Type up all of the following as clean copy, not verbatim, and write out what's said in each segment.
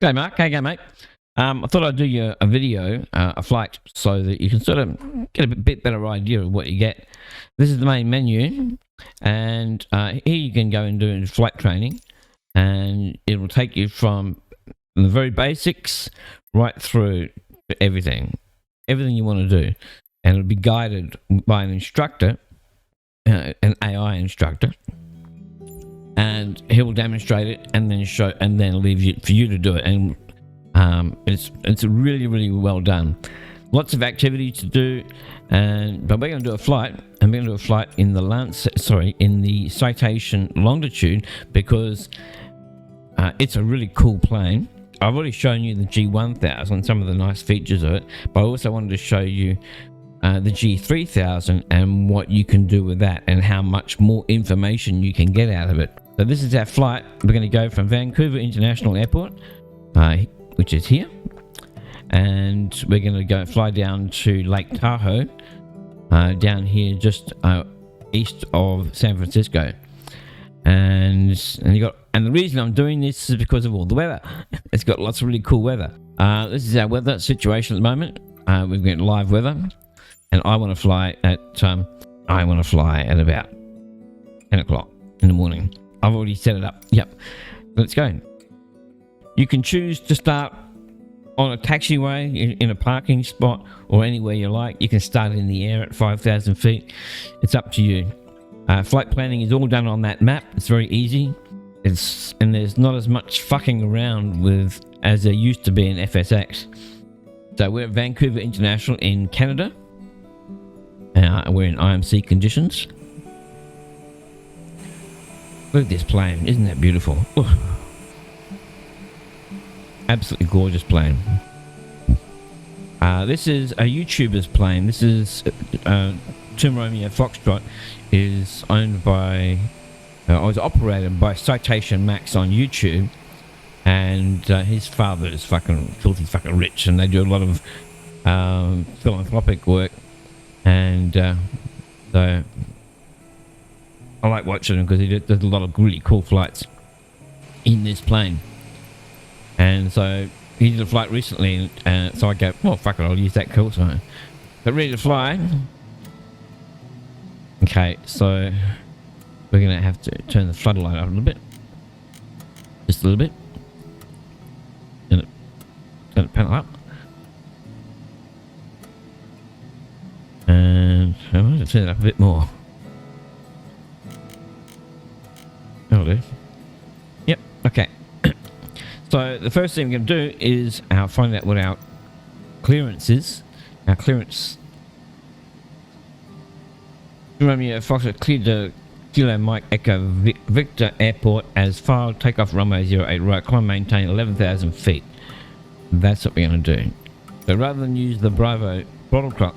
G'day, Mark. How you going, mate? I thought I'd do you a video, a flight, so that you can sort of get a bit better idea of what you get. This is the main menu, and here you can go and do flight training, and it will take you from the very basics right through to everything you want to do, and it'll be guided by an instructor, an AI instructor, and he will demonstrate it and then show and then leave you for you to do it. And it's really well done. Lots of activities to do, but we're going to do a flight, and we're going to do a flight in the Citation Longitude, because it's a really cool plane. I've already shown you the G1000, some of the nice features of it, but I also wanted to show you the G3000 and what you can do with that and how much more information you can get out of it. So this is our flight. We're going to go from Vancouver International Airport, which is here, and we're going to fly down to Lake Tahoe, down here just east of San Francisco. And the reason I'm doing this is because of all the weather. It's got lots of really cool weather. This is our weather situation at the moment. We've got live weather, and I want to fly at about 10 o'clock in the morning. I've already set it up. Yep, let's go. You can choose to start on a taxiway in a parking spot or anywhere you like. You can start in the air at 5,000 feet. It's up to you. Flight planning is all done on that map. It's very easy. And there's not as much fucking around with as there used to be in FSX. So we're at Vancouver International in Canada. We're in IMC conditions. Look at this plane. Isn't that beautiful? Ooh. Absolutely gorgeous plane. This is a YouTuber's plane. This is Tim Romeo Foxtrot. Is owned by, was operated by Citation Max on YouTube, and his father is filthy fucking rich, and they do a lot of philanthropic work, and so I like watching him because he does a lot of really cool flights in this plane. And so he did a flight recently, and so I go, well, fuck it, I'll use that cool sign. But ready to fly. Okay, so we're going to have to turn the floodlight up a little bit. Just a little bit. Turn it panel up. And I'm going to turn it up a bit more. That'll do. Yep, okay. So the first thing we're going to do is find out what our clearance is. Our clearance. Romeo Foxtrot cleared the Kilo Mike Echo Victor Airport as filed. Takeoff runway 08 right. Climb maintain 11,000 feet. That's what we're going to do. So rather than use the Bravo throttle clock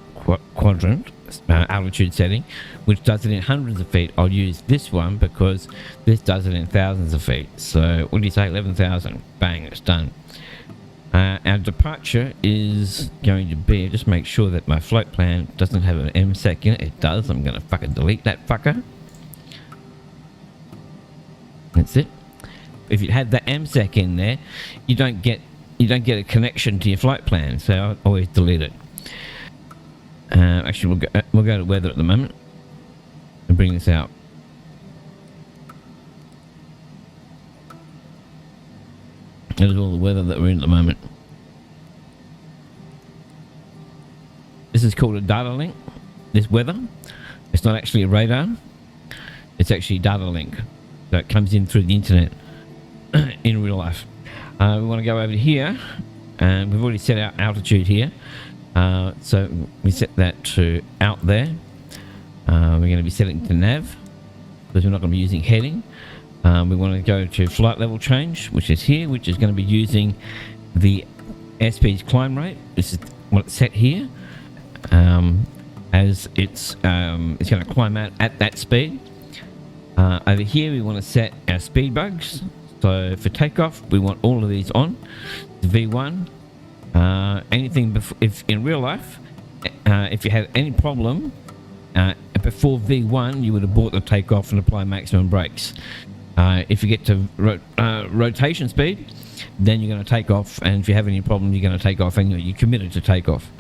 quadrant altitude setting, which does it in hundreds of feet, I'll use this one because this does it in thousands of feet. So what do you say? 11,000. Bang, it's done. Our departure is going to be, just make sure that my flight plan doesn't have an MSEC in it. It does. I'm going to fucking delete that fucker. That's it. If you had the MSEC in there, you don't get a connection to your flight plan. So I always delete it. Actually, we'll go to weather at the moment and bring this out. There's all the weather that we're in at the moment. This is called a data link. This weather. It's not actually a radar. It's actually a data link. So it comes in through the internet in real life. We want to go over here, and we've already set our altitude here. So we set that to out there. We're going to be setting to nav because we're not going to be using heading. We want to go to flight level change, which is here, which is going to be using the airspeed's climb rate. This is what it's set here, as it's going to climb out at that speed. Over here, we want to set our speed bugs. So for takeoff, we want all of these on. V1. Anything if in real life, if you had any problem before V1, you would abort the takeoff and apply maximum brakes. If you get to rotation speed, then you're going to take off, and if you have any problems, you're going to take off, and you're committed to take off.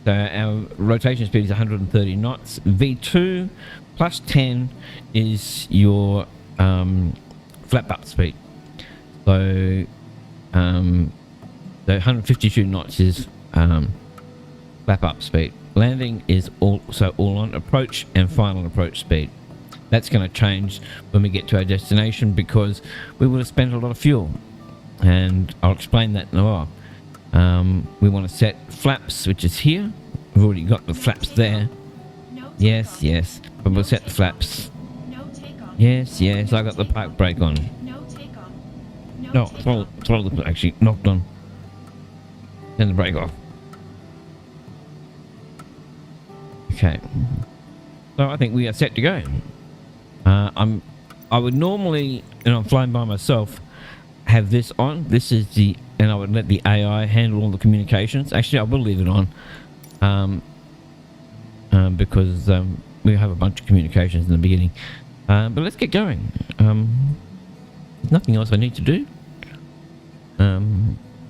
So our rotation speed is 130 knots. V2 plus 10 is your flap up speed. So the 152 knots is flap up speed. Landing is also all on approach and final approach speed. That's going to change when we get to our destination because we will have spent a lot of fuel, and I'll explain that in a while. We want to set flaps, which is here. We've already got the flaps there. Yes, yes, but we'll set the flaps. Yes, yes, I got the park brake on. No, throttle actually knocked on. Turn the brake off. Okay, so I think we are set to go. I would normally, and I'm flying by myself, have this on. This is the, and I would let the AI handle all the communications. Actually, I will leave it on, because we have a bunch of communications in the beginning. But let's get going. There's nothing else I need to do.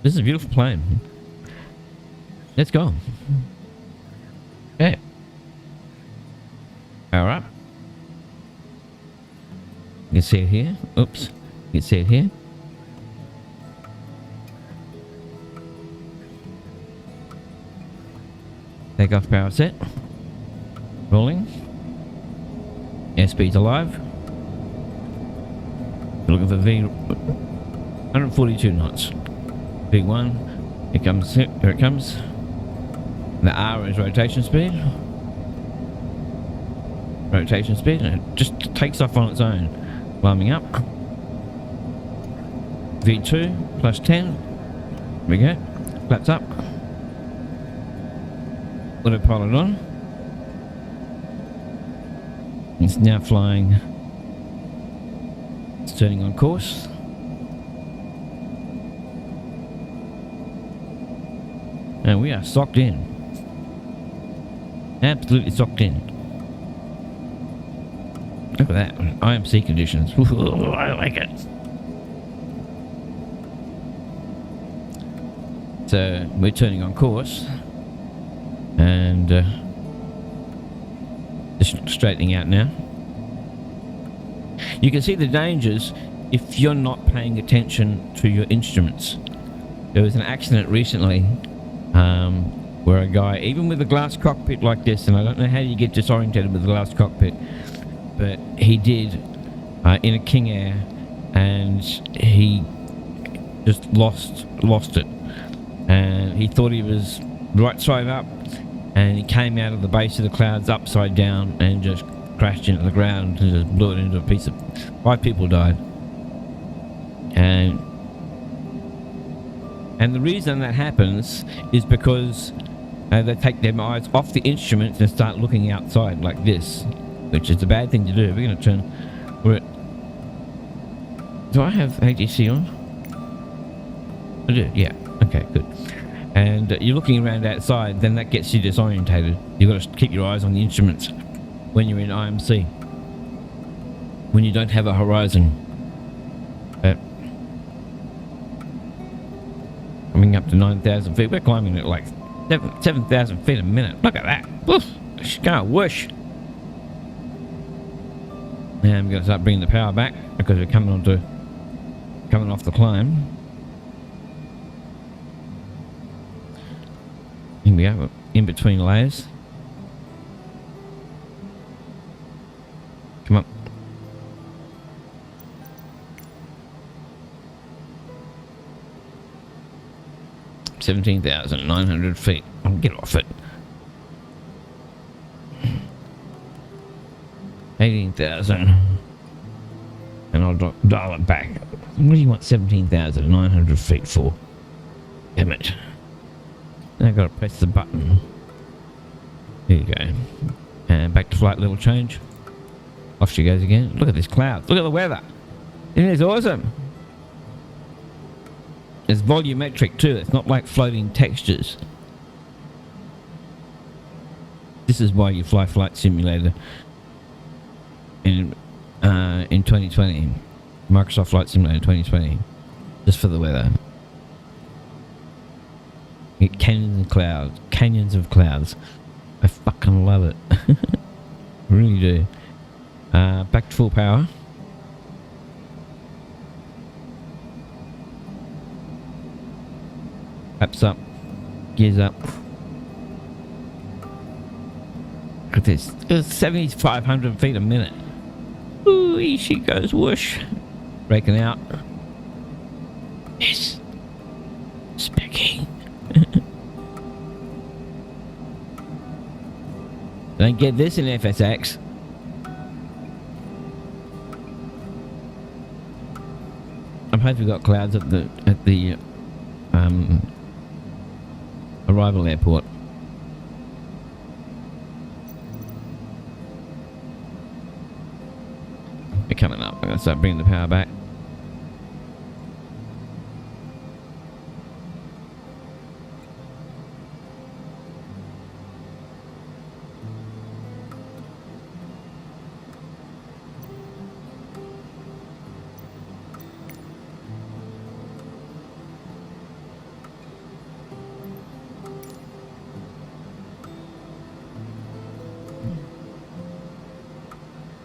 This is a beautiful plane. Let's go. Okay. All right. You can see it here. Oops. You can see it here. Takeoff power set. Rolling. Airspeed's alive. We're looking for V 142 knots. V1. Here comes it. Here it comes. The R is rotation speed. Rotation speed, and it just takes off on its own. Climbing up. V2 plus 10. There we go. Flaps up. Autopilot on. It's now flying. It's turning on course. And we are socked in. Absolutely socked in. Look at that. IMC conditions. Ooh, I like it. So we're turning on course. And just straightening out now. You can see the dangers if you're not paying attention to your instruments. There was an accident recently where a guy, even with a glass cockpit like this, and I don't know how you get disorientated with a glass cockpit, but he did in a King Air, and he just lost it, and he thought he was right side up, and he came out of the base of the clouds upside down and just crashed into the ground and just blew it into a piece of... 5 people died. And the reason that happens is because they take their eyes off the instruments and start looking outside like this, which is a bad thing to do. We're going to turn... Do I have ATC on? I do, yeah. Okay, good. And you're looking around outside, then that gets you disorientated. You've got to keep your eyes on the instruments when you're in IMC. When you don't have a horizon. Coming up to 9,000 feet. We're climbing at like 7,000 feet a minute. Look at that. Woof. It's going to whoosh. Now I'm going to start bringing the power back because we're coming off the climb. Here we go, in between layers. Come on. $17,900 feet. I'll get off it. 18,000. And I'll dial it back. What do you want 17,900 feet for? Damn it. Now I've got to press the button. There you go. And back to flight level change. Off she goes again. Look at this cloud. Look at the weather. Isn't it awesome? It's volumetric too. It's not like floating textures. This is why you fly Flight Simulator in 2020. Microsoft Flight Simulator 2020. just for the weather. Get canyons of clouds. I fucking love it. Really do. Back to full power. Laps up, gears up. Look at this. It's 7,500 feet a minute. Ooh, she goes whoosh. Breaking out. Yes. Specking. Don't get this in FSX. I'm hoping we've got clouds at the arrival airport. They're coming up. I'm going to start bringing the power back.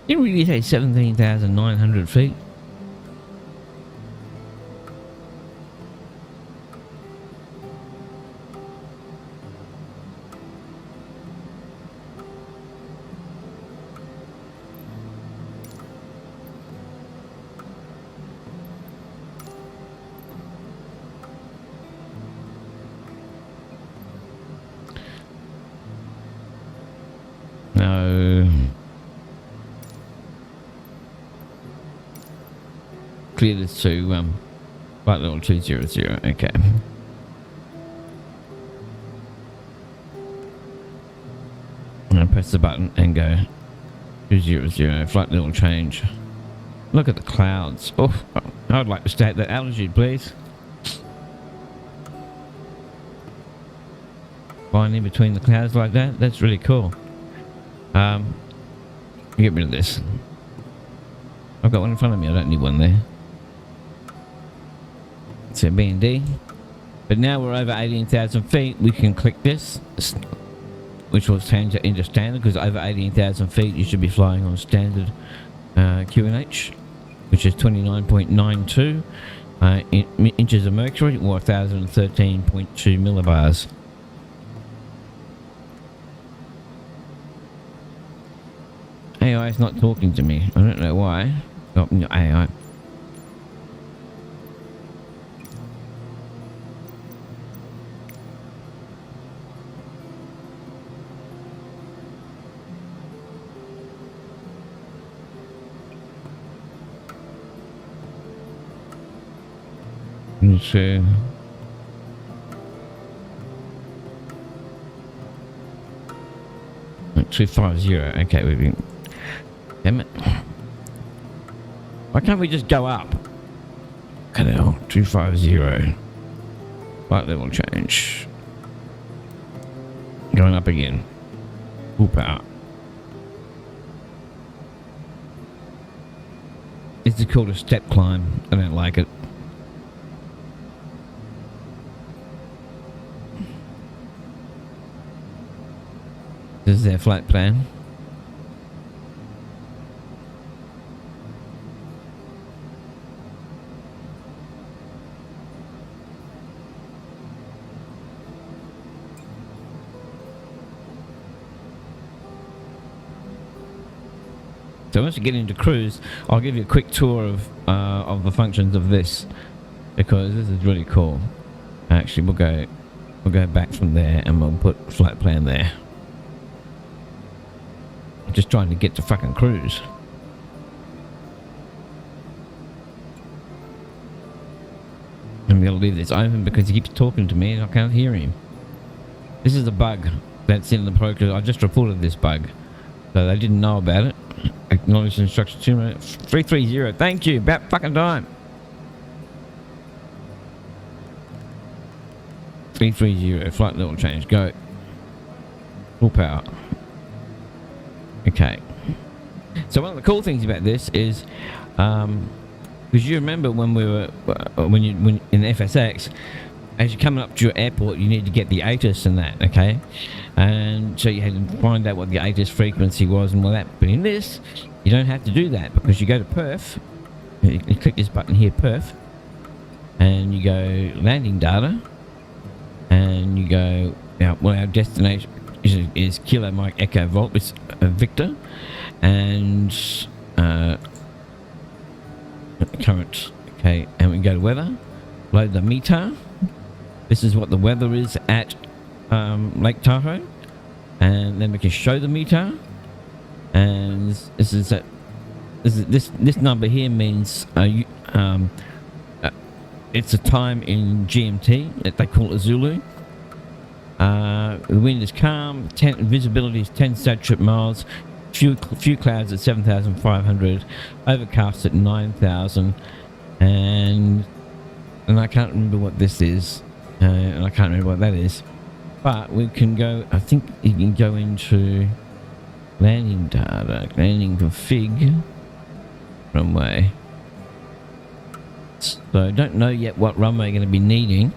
Didn't really say 17,900 feet. No. Clear this to flight level 200. Okay. And press the button and go 200. Flight level change. Look at the clouds. Oh, I'd like to stay at that altitude, please. Flying in between the clouds like that. That's really cool. Get rid of this. I've got one in front of me. I don't need one there. So B and D. But now we're over 18,000 feet. We can click this, which will change it into standard, because over 18,000 feet you should be flying on standard QNH, which is 29.92 inches of mercury, or 1,013.2 millibars. AI is not talking to me. I don't know why. Oh, no, AI. So 250. Okay, we've been. Damn it! Why can't we just go up? Okay, now 250. Flight level change. Going up again. Full power. This is called a step climb. I don't like it. This is their flight plan. So once you get into cruise, I'll give you a quick tour of the functions of this, because this is really cool. Actually, we'll go back from there and we'll put flight plan there. Just trying to get to fucking cruise. I'm gonna leave this open because he keeps talking to me and I can't hear him. This is a bug that's in the program. I just reported this bug, so they didn't know about it. Acknowledge instruction 330. Thank you. About fucking time. 330. Flight level change. Go. Full power. Okay. So one of the cool things about this is Because you remember when we were when in FSX, as you're coming up to your airport, you need to get the ATIS and that, okay? And so you had to find out what the ATIS frequency was and all that. But in this, you don't have to do that, because you go to Perth, you click this button here, Perth, and you go landing data, and you go, well, our destination is Kilo Mike Echo Volt, it's Victor, and current, okay, and we go to weather, load the meter. This is what the weather is at Lake Tahoe, and then we can show the meter, and this number here means it's a time in GMT that they call it Zulu. The wind is calm, visibility is 10 statute miles, few clouds at 7,500, overcast at 9,000, and I can't remember what this is, and I can't remember what that is, but we can go, I think you can go into landing data, landing config, runway. So I don't know yet what runway you're going to be needing,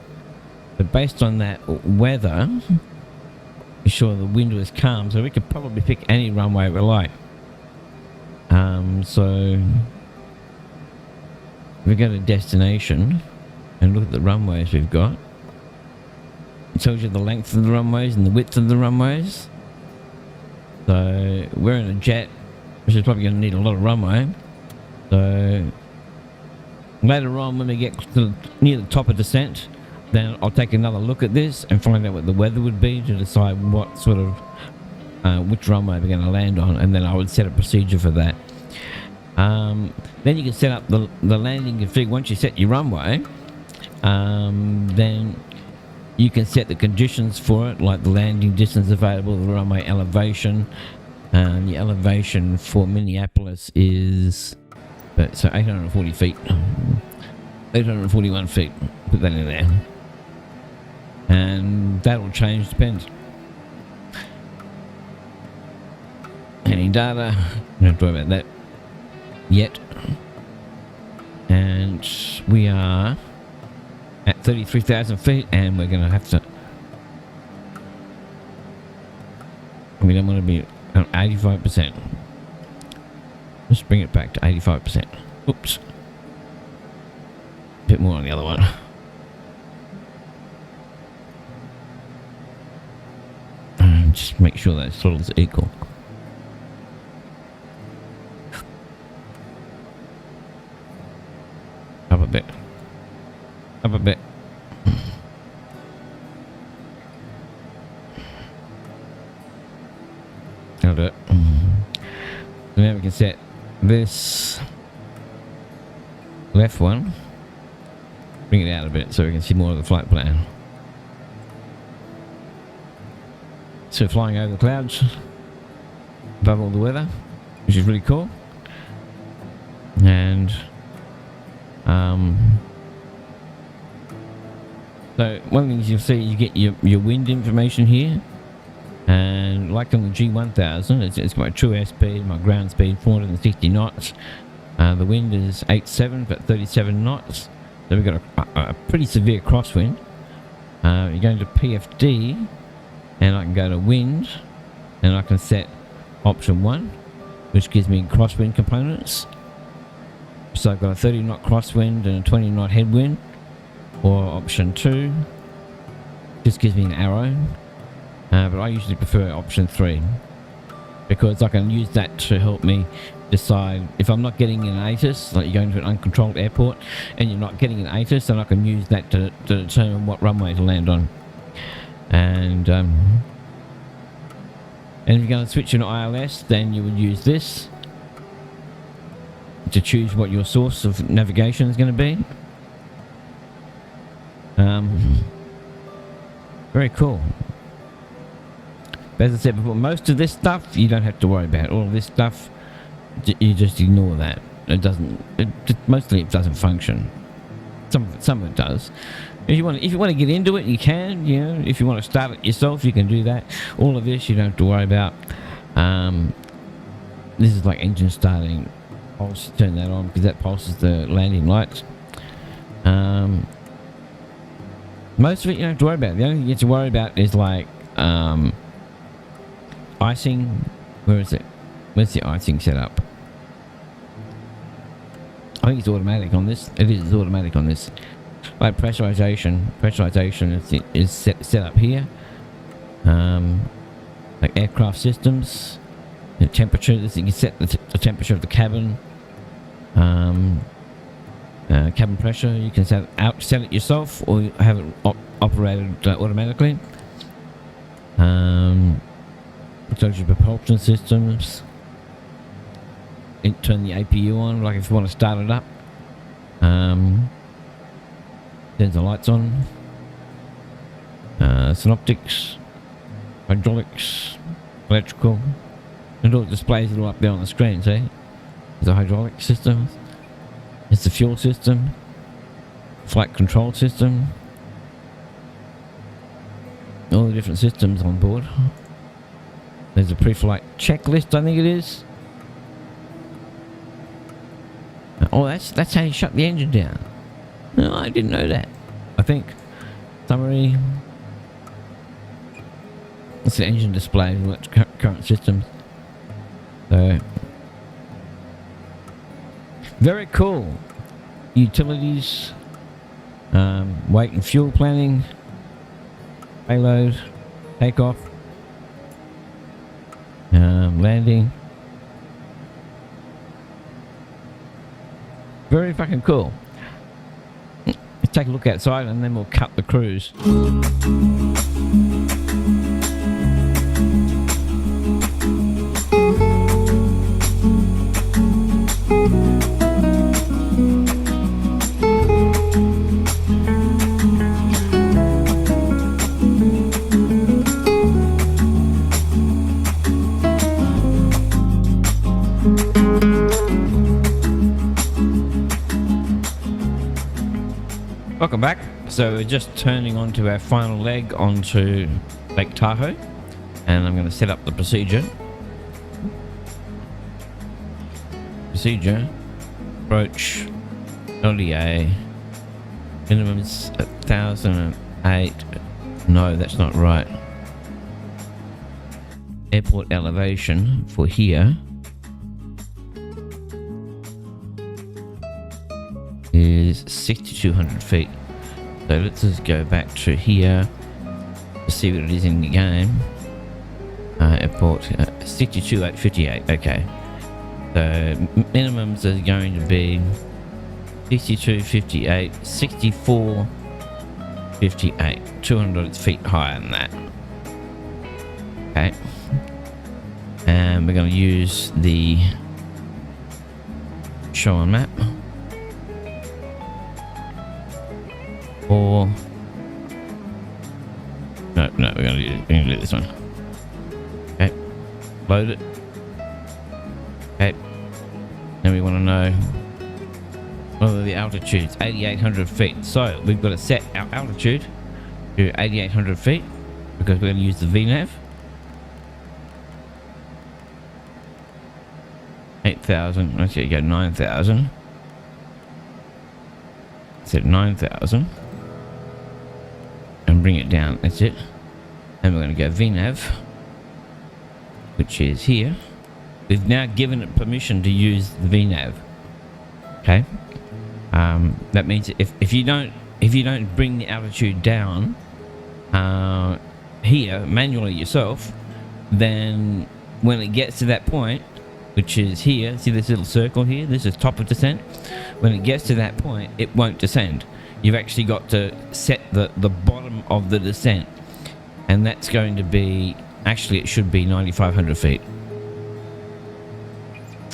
but based on that weather, be sure the wind is calm, so we could probably pick any runway we like. So if we go to destination and look at the runways we've got, it tells you the length of the runways and the width of the runways. So we're in a jet, which is probably going to need a lot of runway. So later on, when we get to near the top of descent, then I'll take another look at this and find out what the weather would be to decide what sort of which runway we're going to land on, and then I would set a procedure for that. Then you can set up the landing config. Once you set your runway, then you can set the conditions for it, like the landing distance available, the runway elevation. The elevation for Minneapolis is so 840 feet, 841 feet. Put that in there, and that will change, depends. Any data, don't have to worry about that yet. And we are at 33,000 feet, and we're going to have to, we don't want to be at 85%. Let's bring it back to 85%. Oops. Bit more on the other one. And just make sure that throttle's equal. Up a bit. Up a bit. I'll do it. So now we can set this left one. Bring it out a bit so we can see more of the flight plan. So flying over the clouds, above all the weather, which is really cool. And so one of the things you'll see, you get your wind information here, and like on the G1000, it's my true airspeed, my ground speed 460 knots. The wind is 8.7 but 37 knots. So we've got a pretty severe crosswind. You're going to PFD, and I can go to wind, and I can set option 1, which gives me crosswind components. So I've got a 30 knot crosswind and a 20 knot headwind. Or option 2 just gives me an arrow, but I usually prefer option 3 because I can use that to help me decide if I'm not getting an ATIS, like you're going to an uncontrolled airport and you're not getting an ATIS, then I can use that to determine what runway to land on. And if you're going to switch into ILS, then you would use this to choose what your source of navigation is going to be. Very cool. But as I said before, most of this stuff you don't have to worry about. All of this stuff, you just ignore that. It doesn't. Mostly it doesn't function. Some of it does. If you want to get into it, you can. You know, if you want to start it yourself, you can do that. All of this you don't have to worry about. This is like engine starting. pulse, turn that on because that pulses the landing lights. Most of it you don't have to worry about. The only thing you have to worry about is like icing. Where is it? Where's the icing set up? I think it's automatic on this. It is automatic on this. Like pressurization is set up here. Like aircraft systems, the temperature. This you can set the temperature of the cabin. Cabin pressure. You can set it yourself, or have it operated automatically. Shows you propulsion systems. Turn the APU on, like if you want to start it up. Turns the lights on. Synoptics, hydraulics, electrical. And all it displays it all up there on the screen, see? There's a hydraulic system. It's the fuel system. Flight control system. All the different systems on board. There's a pre-flight checklist, I think it is. Oh, that's how you shut the engine down. No, I didn't know that. I think. Summary. It's the engine display and current systems. So, very cool. Utilities. Weight and fuel planning. Payload. Takeoff. Landing. Very fucking cool. Let's take a look outside and then we'll cut the cruise. Welcome back. So we're just turning onto our final leg onto Lake Tahoe, and I'm going to set up the procedure. Approach LDA minimums 1008. No, that's not right. Airport elevation for here is 6,200 feet. So let's just go back to here to see what it is in the game. Airport 62,858. Okay. So minimums are going to be 62,58, 64,58, 200 feet higher than that. Okay. And we're going to use the show on map. Or no, we're gonna do this one. Okay, load it. Okay, then we want to know whether the altitude's 8,800 feet. So we've got to set our altitude to 8,800 feet because we're going to use the VNAV. 8,000. Let's go 9,000. Set 9,000. And bring it down. That's it. And we're going to go VNAV, which is here. We've now given it permission to use the VNAV. Okay. That means if you don't bring the altitude down here manually yourself, then when it gets to that point, which is here, see this little circle here? This is top of descent. When it gets to that point, it won't descend. You've actually got to set the bottom of the descent, and that's going to be, actually it should be 9,500 feet.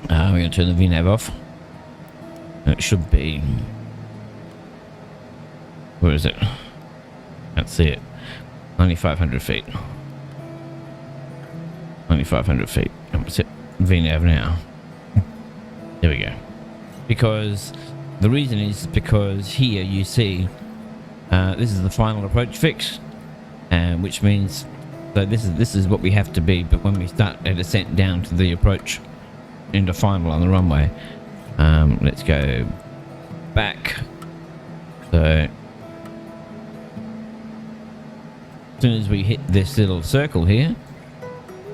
We're going to turn the VNAV off. And it should be, where is it? Can't see it. 9,500 feet. 9,500 feet. I'm going to set VNAV now. There we go. Because the reason is because here you see this is the final approach fix, which means so this is what we have to be. But when we start a descent down to the approach into final on the runway, Let's go back. So as soon as we hit this little circle here,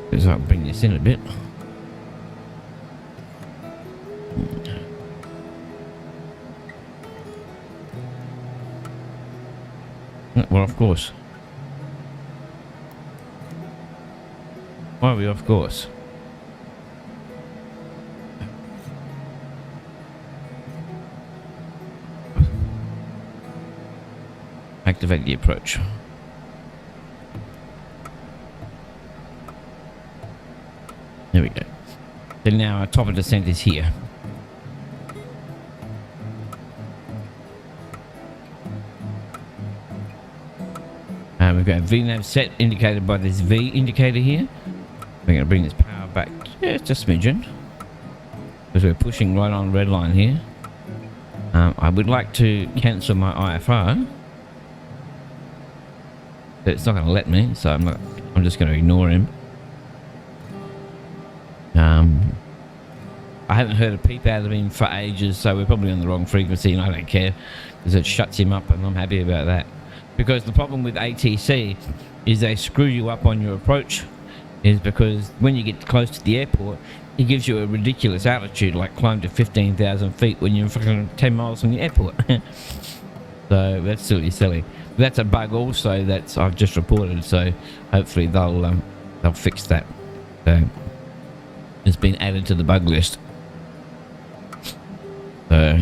because I'll bring this in a bit. Well, of course. Why are we off course? Activate the approach. There we go. So now our top of descent is here. We've got a VNAV set indicated by this V indicator here. We're going to bring this power back just a smidgen, because we're pushing right on red line here. I would like to cancel my IFR, but it's not going to let me, so I'm just going to ignore him. I haven't heard a peep out of him for ages, so we're probably on the wrong frequency, and I don't care, because it shuts him up, and I'm happy about that. Because the problem with ATC is they screw you up on your approach, is because when you get close to the airport, it gives you a ridiculous altitude, like climb to 15,000 feet when you're fucking 10 miles from the airport. So that's silly. But that's a bug also that I've just reported, so hopefully they'll fix that. So it's been added to the bug list. So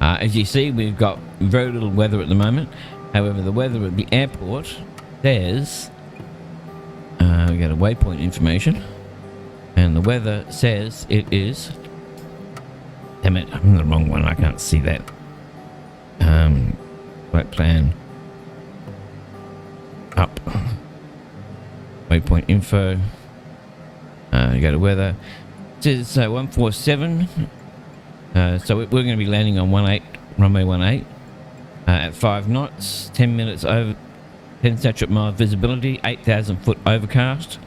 as you see, we've got very little weather at the moment. However, the weather at the airport says we got a waypoint information, and the weather says it is. Damn it! I'm in the wrong one. I can't see that. Flight plan up. Waypoint info. You go to weather. It says 147. So we're going to be landing on 18, runway 18, at 5 knots, 10 minutes over, 10 statute mile visibility, 8,000 foot overcast.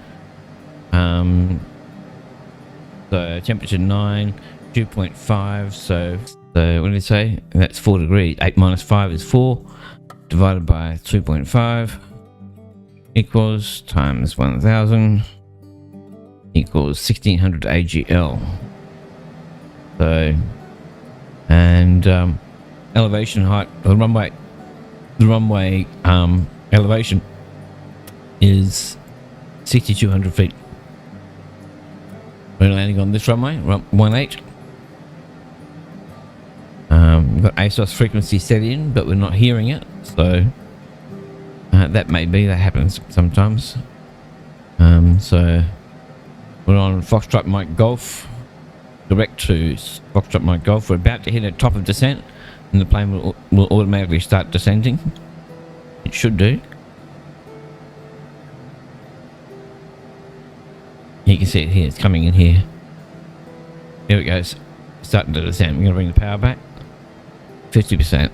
So temperature 9, 2.5. So what did it say? That's 4 degrees. 8 minus 5 is 4, divided by 2.5 equals times 1,000 equals 1600 AGL. So, and elevation height, the runway elevation is 6,200 feet. We're landing on this runway, 18. We've got ASOS frequency set in, but we're not hearing it, so that happens sometimes. So we're on Foxtrot Mike Golf, direct to Foxtrot Mike Golf. We're about to hit a top of descent, and the plane will automatically start descending. It should do. You can see it here. It's coming in here. There it goes. Starting to descend. We're going to bring the power back. 50%.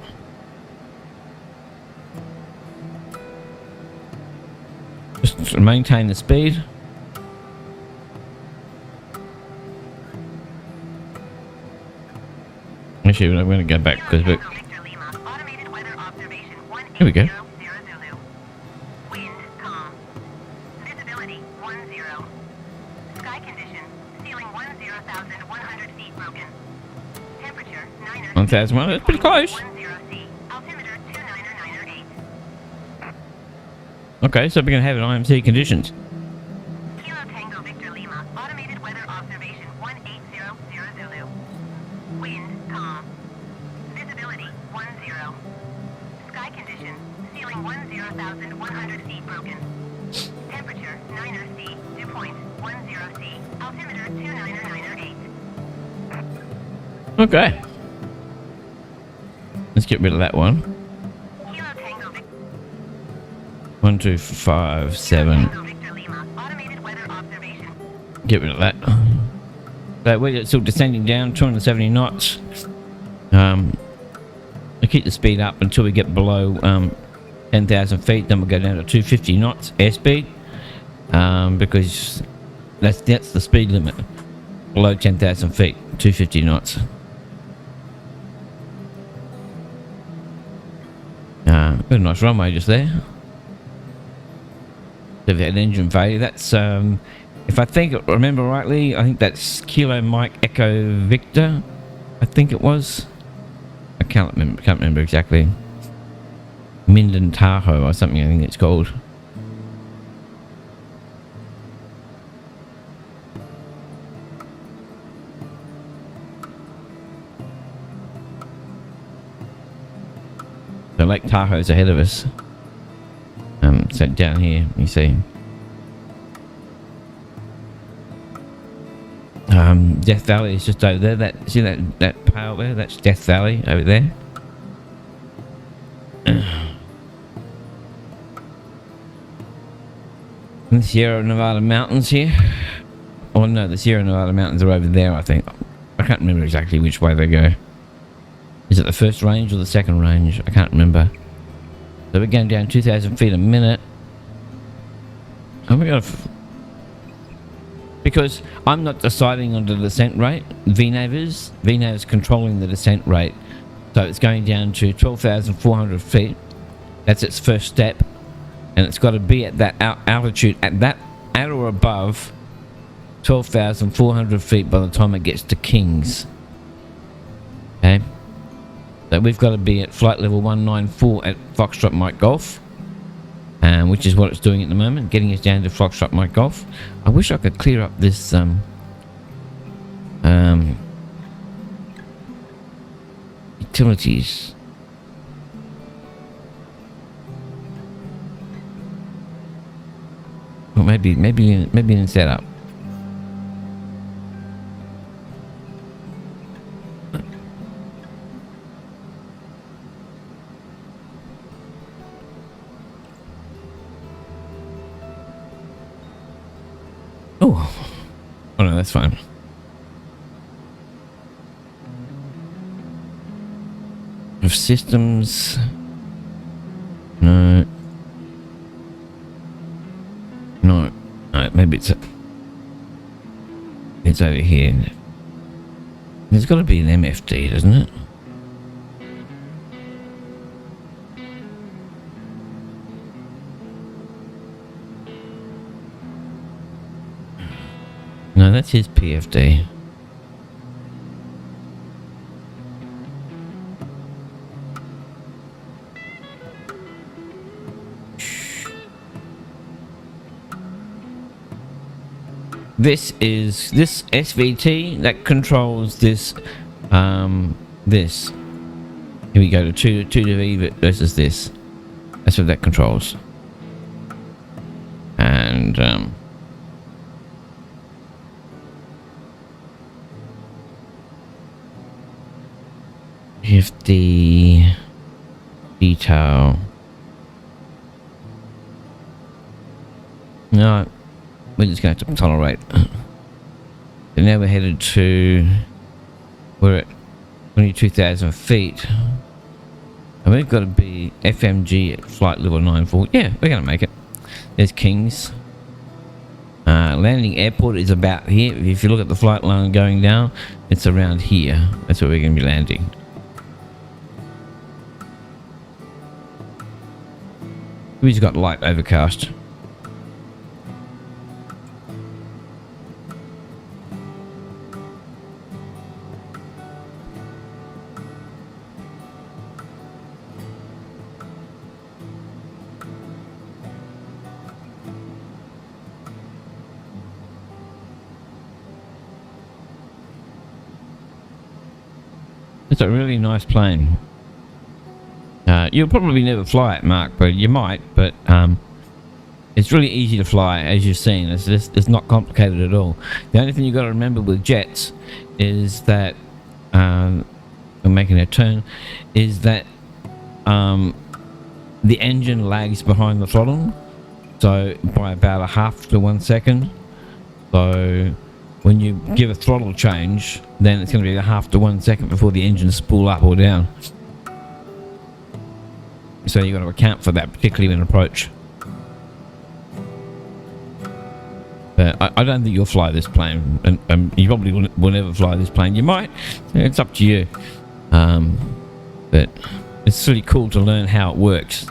Just maintain the speed. Actually, I'm going to go back because here we go. Wind calm. Visibility 10. Sky condition. Ceiling 10,100 feet broken. Temperature 9. 1,001. That's pretty close. 10 C. Altimeter 29908. Okay, so we're going to have an IMC conditions. Kilo Tango Victor Lima. Automated weather observation 1800 Zulu. Wind calm. Visibility 10. Sky condition. Ceiling 10,100 feet broken. Temperature 9 C. Dew point 10 C. Altimeter 29908. Okay. Let's get rid of that one. Kilo Tango Victor 1, 2, 5, 7. Victor Lima. Automated weather observation. Get rid of that. So we're still descending down 270 knots. I keep the speed up until we get below 10,000 feet. Then we'll go down to 250 knots airspeed, because that's the speed limit. below 10,000 feet, 250 knots. Got a nice runway just there. So we had engine failure. That's if I remember rightly, I think that's Kilo Mike Echo Victor. I think it was. I can't remember exactly. Minden Tahoe or something, I think it's called. So Lake Tahoe's ahead of us. So down here, you see. Death Valley is just over there. See that pale there? That's Death Valley over there. And the Sierra Nevada mountains here. Oh no, the Sierra Nevada mountains are over there, I think. I can't remember exactly which way they go. Is it the first range or the second range? I can't remember. So we're going down 2,000 feet a minute. And we're going to... Because I'm not deciding on the descent rate. VNAV is. VNAV is controlling the descent rate. So it's going down to 12,400 feet. That's its first step. And it's got to be at that altitude, at or above 12,400 feet by the time it gets to Kings. Okay. So we've got to be at flight level 194 at Foxtrot Mike Golf, which is what it's doing at the moment, getting us down to Foxtrot Mike Golf. I wish I could clear up this utilities. Well, maybe in setup. Oh no, that's fine. Of systems. No. Maybe it's over here. There's got to be an MFD, doesn't it? No, that's his PFD. This SVT that controls this. This. Here we go to 2 to V versus this. That's what that controls. And if the detail. No, we're just going to have to tolerate. So now we're headed to. We're at 22,000 feet. And we've got to be FMG at flight level 94. Yeah, we're going to make it. There's Kings. Landing airport is about here. If you look at the flight line going down, it's around here. That's where we're going to be landing. We've got light overcast. It's a really nice plane. You'll probably never fly it, Mark, but you might. But it's really easy to fly, as you've seen. It's not complicated at all. The only thing you've got to remember with jets is that we're making a turn. Is that the engine lags behind the throttle, so by about a half to 1 second. So when you give a throttle change, then it's going to be a half to 1 second before the engines spool up or down. So you've got to account for that, particularly in approach. But But I don't think you'll fly this plane, and you probably will never fly this plane. You might. It's up to you. But it's really cool to learn how it works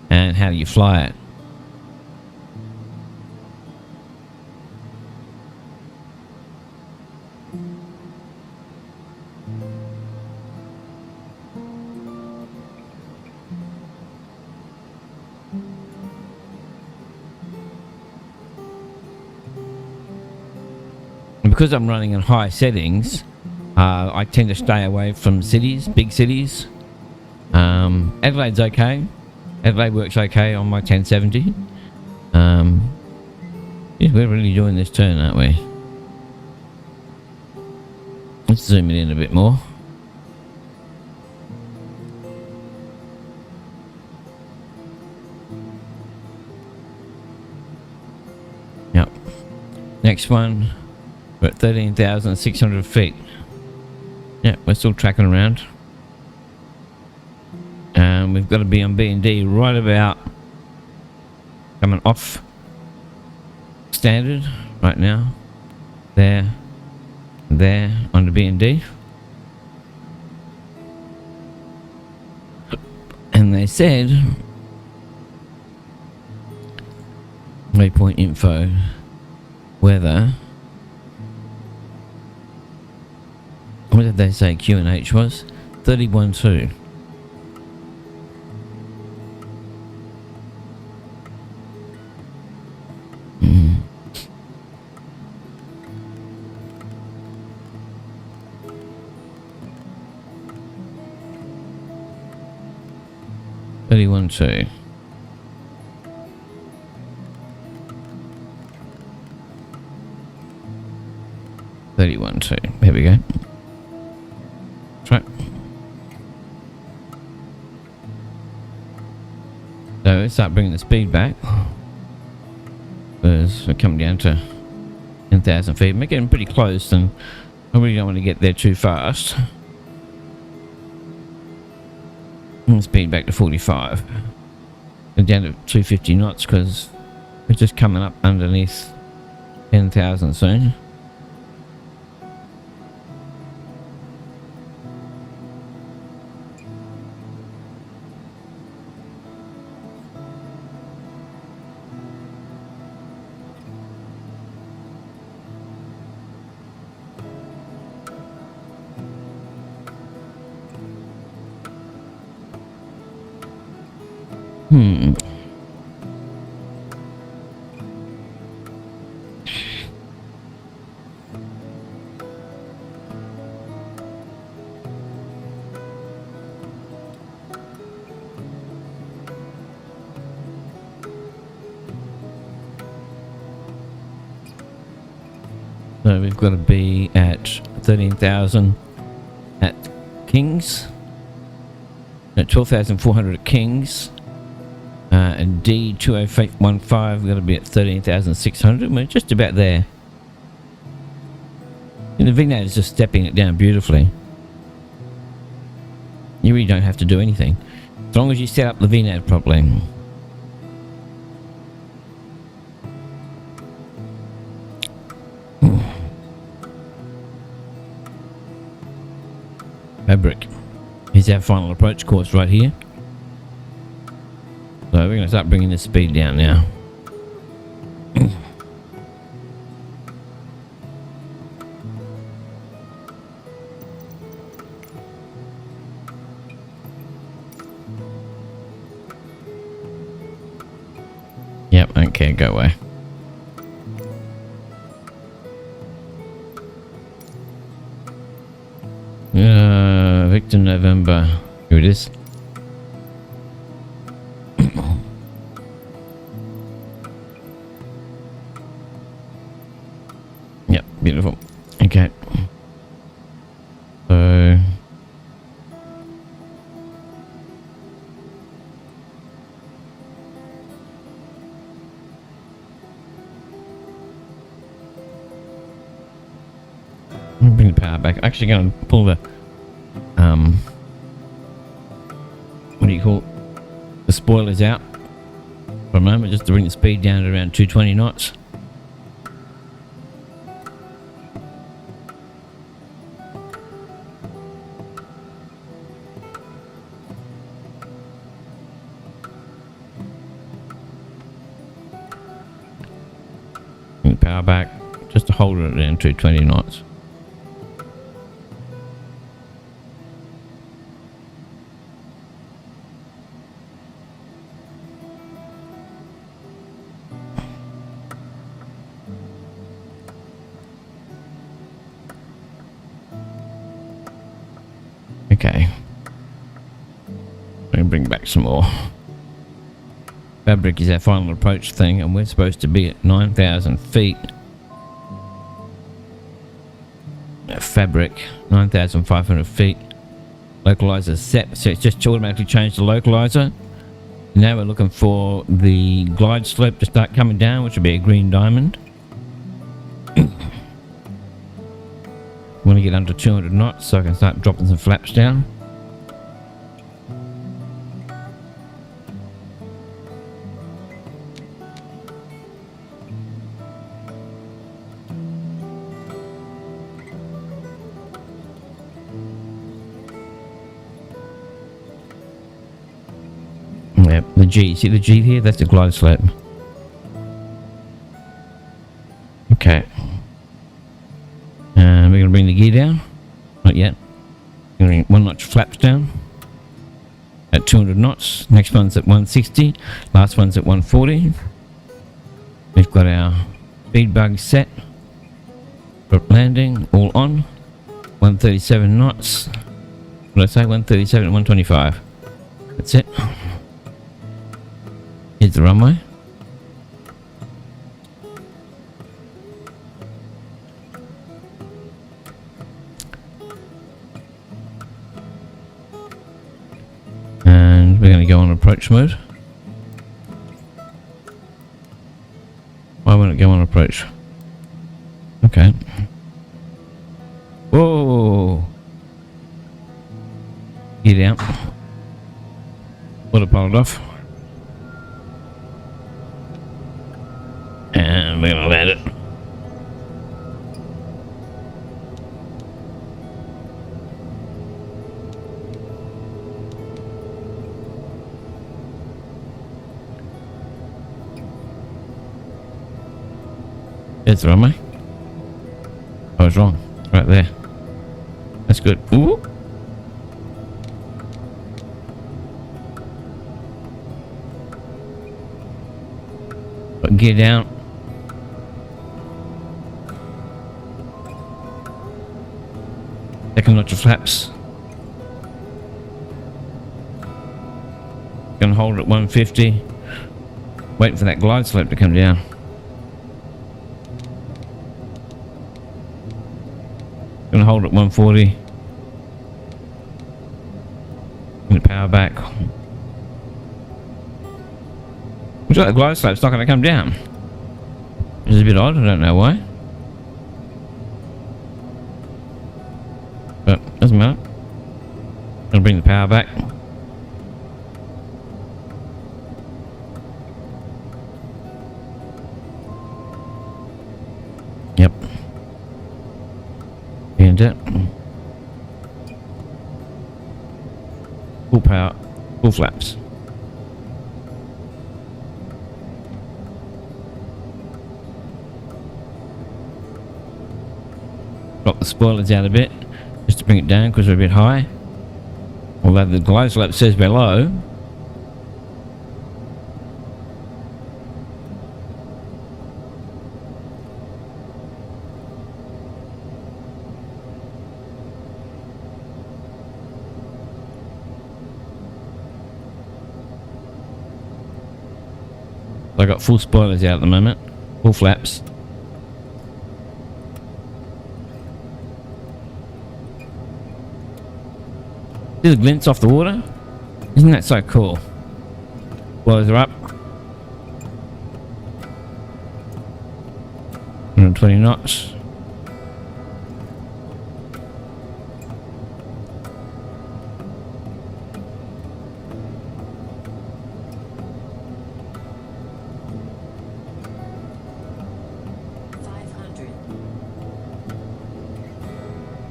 and how you fly it. And because I'm running in high settings, I tend to stay away from cities, big cities. Adelaide's okay. Adelaide works okay on my 1070. Yeah, we're really doing this turn, aren't we? Let's zoom it in a bit more. Yep. Next one. We're at 13,600 feet. Yeah, we're still tracking around. We've got to be on B&D right about coming off standard right now. There, on the B&D. And they said, waypoint info, weather. What did they say QNH was? 31.2. Mm. $31.2. $31.2. Here we go. Right. So let's start bringing the speed back. Because we're coming down to 10,000 feet. We're getting pretty close, and I really don't want to get there too fast. And speed back to 45. And down to 250 knots because we're just coming up underneath 10,000 soon. So we've got to be at 13,000 at Kings, at 12,400 at Kings, and D20515 we've got to be at 13,600. We're just about there. And the VNAV is just stepping it down beautifully. You really don't have to do anything as long as you set up the VNAV properly. Fabric. Here's our final approach course right here. So we're going to start bringing the speed down now. Yep, okay, go away. Victor November. Here it is. Yep, beautiful. Okay. So bring the power back. Actually going to pull the what do you call it? The spoilers out. for a moment, just to bring the speed down to around 220 knots. Bring the power back, just to hold it around 220 knots. Okay. Let me bring back some more. Fabric is our final approach thing, and we're supposed to be at 9,000 feet. Fabric, 9,500 feet. Localizer set, so it's just automatically changed the localizer. Now we're looking for the glide slope to start coming down, which will be a green diamond. Want to get under 200 knots so I can start dropping some flaps down. Yep, the G. See the G here? That's the glide slope. Okay. We're going to bring the gear down. Not yet. We're going to bring 1 notch flaps down. At 200 knots. Next one's at 160. Last one's at 140. We've got our speed bug set. For landing. All on. 137 knots. What did I say? 137 and 125. That's it. Here's the runway. And we're going to go on approach mode. Why won't it go on approach? Okay. Whoa! Get out. Autopilot off. And we're going to land it. There's the runway. I was wrong. Right there. That's good. Ooh. Put gear down. Second notch of flaps. Gonna hold it at 150. Waiting for that glide slope to come down. Gonna hold at 140. Gonna power back. Looks like the glide slope's not gonna come down. Which is a bit odd, I don't know why. But doesn't matter. Gonna bring the power back. Yep. And it. Full power, full flaps. Drop the spoilers out a bit, just to bring it down because we're a bit high. Although the glide slope says we're low. I got full spoilers out at the moment, full flaps. See the glints off the water? Isn't that so cool? Spoilers are up. 120 knots.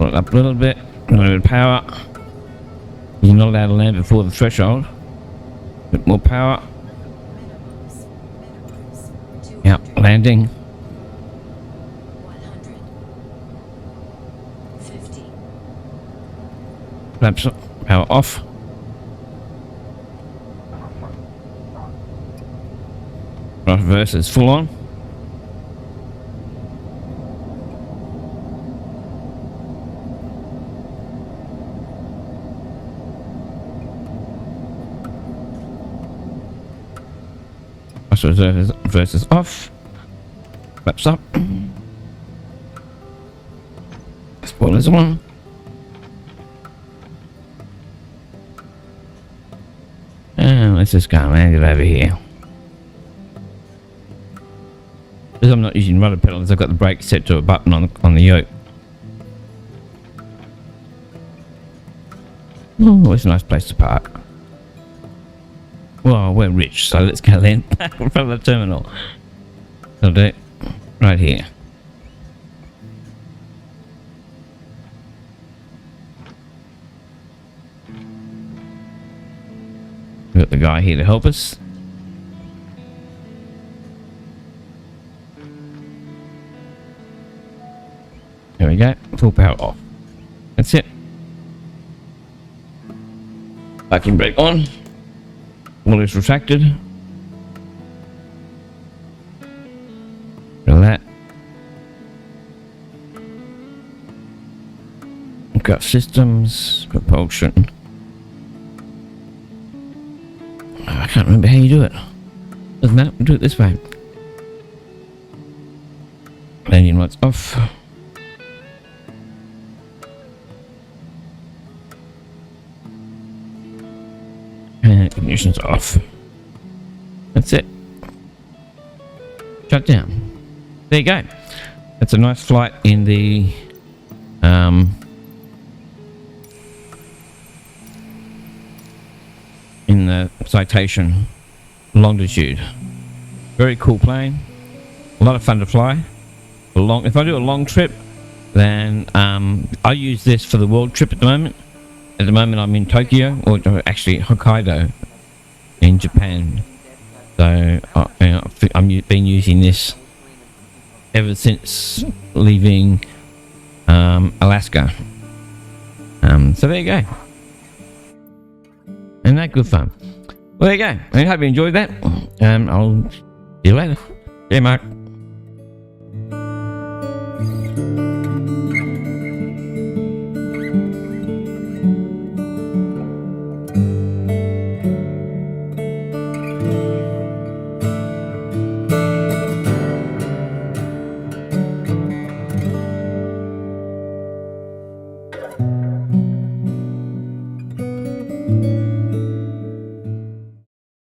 Throttle it up a little bit of power. You're not allowed to land before the threshold. A bit more power. Yep, landing. 150. Flaps up, power off. Right, reverse is full on. Reverse is off. Flaps up. Spoilers on. And let's just go and land it over here. Because I'm not using rudder pedals, I've got the brake set to a button on the yoke. Oh, it's a nice place to park. Well, we're rich, so let's go land in front of the terminal. I'll do it right here. We've got the guy here to help us. There we go, full power off. That's it. Parking brake on. Wall is retracted. Look at that. We've got systems, propulsion. I can't remember how you do it. Doesn't matter, we'll do it this way. Landing lights off. And ignition's off. That's it. Shut down. There you go. That's a nice flight in the Citation Longitude. Very cool plane. A lot of fun to fly. If I do a long trip, then I use this for the world trip at the moment. At the moment I'm in Tokyo, or actually Hokkaido in Japan. So I've been using this ever since leaving Alaska. So there you go. Isn't that good fun? Well, there you go. I hope you enjoyed that. I'll see you later. See you, Mark.